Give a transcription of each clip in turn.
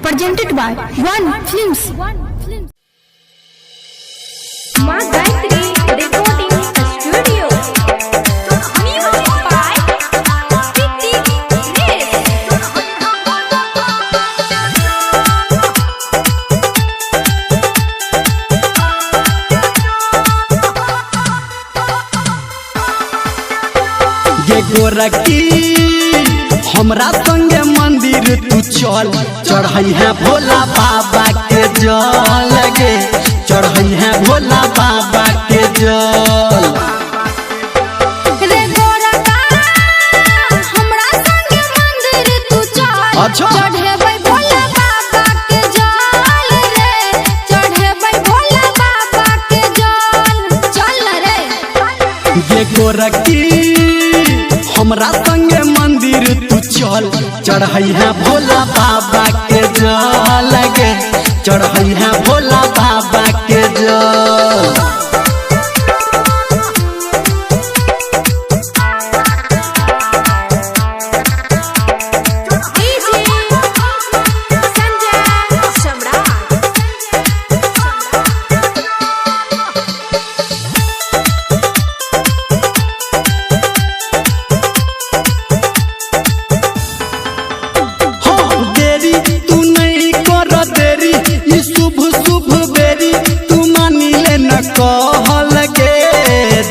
presented by One Films. माँ Gayatri recording studio. Music by Preeti रेस। ये गोरखी हमरा संगे मंदिर तू चल, चढ़ई है भोला बाबा के जल गे, चढ़ई है भोला बाबा के जल। रे गोरखा हमरा संगे मंदिर तू चल, अच्छा। चढ़ेबै भोला बाबा के जल रे, चढ़ेबै भोला बाबा के जल। चल रे ये गोरखी हमरा संगे मंदिर तू चल, चढ़ई है भोला बाबा के जल गे, चढ़ई है भोला बाबा के जल। डीजे संजय सम्राट। हाँ, देरी तू नहीं कर देरी, ई शुभ शुभ बेरी तू मानी ले न कहल गे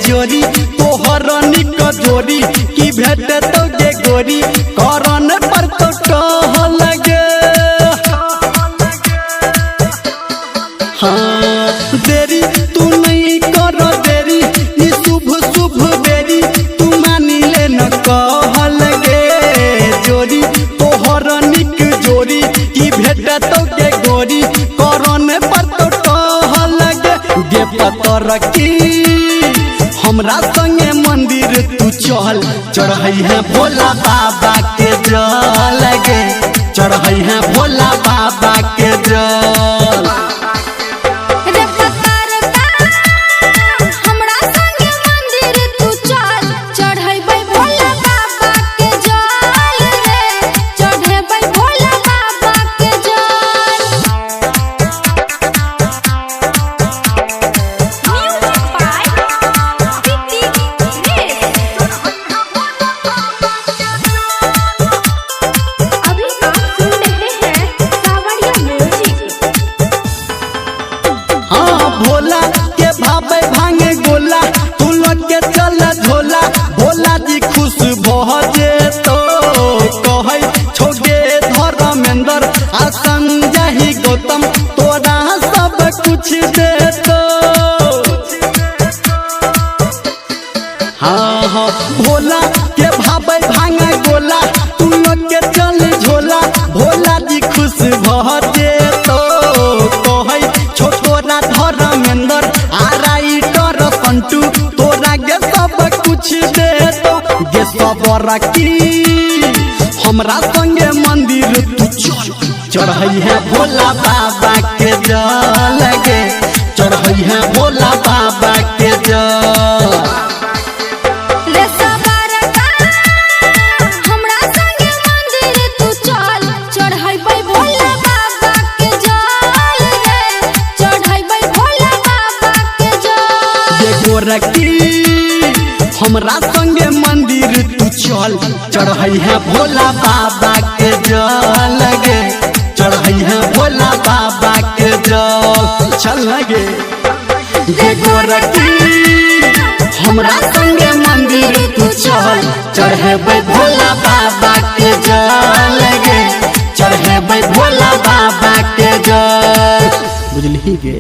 जोरी, तोहर निक जोरी की भेट तो गे गोरी, करन पर तो टहल गे। हाँ, देरी तू नहीं कर देरी, ई शुभ शुभ बेरी तू मानी ले न कहल गे जोरी, तोहर निक जोरी की भेट तो गे गोरी, करन पर तो टहल गे पतर की हमरा संगे मंदिर तू चल, चढ़ई है भोला बाबा के जल गे, चढ़ई है भोला बाबा के जल। रे पतरका हमरा संगे मंदिर तू चल, चढ़ेबै भोला बाबा के जल रे, चढ़ेबै भोला बाबा के जल। म्यूजिक बाय प्रीति रेस। अभी आप सुन रहे हैं सावरिया म्यूजिक। हाँ, भोला के भावे भांगे गोला, तू लग के चल झोला, भोला जी खुश भजे तो कहै छोगे धर्मेंद्र आ संजय गौतम तोरा सब कुछ दे तो। हाँ हाँ, भोला के भावे भांगे गोला, तू लग के चल झोला, भोला जी खुश भजे तो कहै छोटोरा धर्मेंद्र आ राइटर संटू तोरा गे सब कुछ दे तो गे सबर की हमरा संगे मंदिर तू चल, चढ़ई है भोला बाबा के जल गे, चढ़ई है भोला बाबा के जल। रे सबरका हमरा संगे मंदिर तू चल, चढ़ेबै भोला बाबा के जल रे, चढ़ेबै भोला बाबा के जल। ये गोरखी हमरा संगे मंदिर तू चल, चढ़ई है भोला बाबा के जल गे, चढ़ई है भोला बाबा के जल। चल गे ये गोरखी हमरा संगे मंदिर तू चल, चढ़ेबै भोला बाबा के जल गे, चढ़ेबै भोला बाबा के जल। बुझली गे।